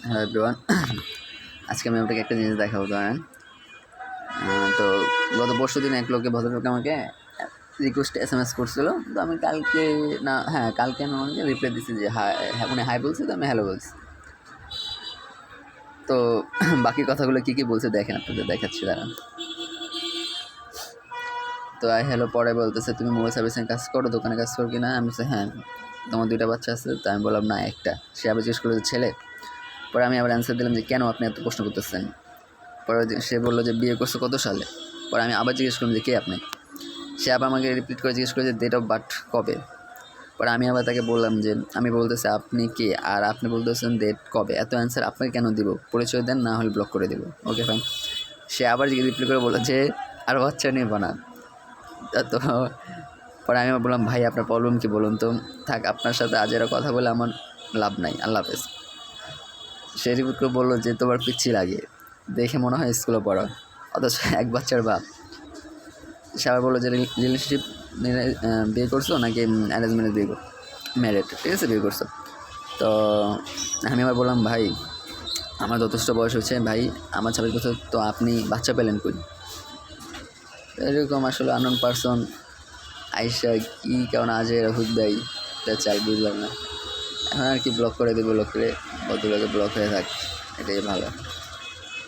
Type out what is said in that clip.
Hello everyone. আজকে আমি আপনাকে একটা জিনিস দেখাবো। ধরেন তো গত পরশুদিন এক ভদ্রলোক আমাকে রিকোয়েস্ট SMS করছিল। তো আমি কালকে আমি আমাকে রিপ্লাই দিচ্ছি যে উনি হাই বলছে, তো আমি হ্যালো বলছি। তো বাকি কথাগুলো কী বলছে দেখেন, আপনাদের দেখাচ্ছি দাঁড়ান। তো হ্যালো পরে বলতেছে, তুমি মোবাইল সার্ভিসিং কাজ করো, দোকানে কাজ করো কি না? আমি বলছি হ্যাঁ। তোমার 2টা বাচ্চা আছে? তো আমি বললাম না, একটা। সে আবার জিজ্ঞেস করলো যে ছেলে। পরে আমি আবার অ্যান্সার দিলাম যে কেন আপনি এত প্রশ্ন করতেছেন? পরে সে বললো যে বিয়ে করছো কত সালে? পরে আমি আবার জিজ্ঞেস করলাম যে কে আপনি? সে আবার আমাকে রিপিট করে জিজ্ঞেস করে যে ডেট অফ বার্থ কবে? পরে আমি আবার তাকে বললাম যে আমি বলতেছি আপনি কে, আর আপনি বলতেছেন ডেট কবে? এত অ্যান্সার আপনাকে কেন দিব? পরিচয় দেন, না হলে ব্লক করে দেবো। Okay fine. সে আবার রিপ্লাই করে বললো যে আর বাচ্চা নিয়ে বানান। তো পরে আমি বললাম ভাই আপনার প্রবলেম কি বলুন তো? থাক, আপনার সাথে আজ এরা কথা বলে আমার লাভ নাই, আল্লাহ হাফেজ। সে রিপিট করে বললো যে তোমার পিচ্ছি লাগে, দেখে মনে হয় স্কুলে পড়া, অথচ এক বাচ্চার বাপ। সে আবার বললো যে রিলেশনশিপ বিয়ে করছো নাকি অ্যারেঞ্জ ম্যারেজ বিয়ে করছো? ম্যারেড, ঠিক আছে, বিয়ে করছো। তো আমি আবার বললাম ভাই আমার যথেষ্ট বয়স হয়েছে ভাই, আমার 26 বছর, তো আপনি বাচ্চা পেলেন কই? এরকম আসলে আননোন পারসন আইসা কী কেমন আজে হুদ দেয়, এটা চাই বুঝলাম না। এখন আর কি, ব্লক করে দেবো, ব্লক করে ভদ্রলোকে ব্লক হয়ে থাক, এটাই ভালো।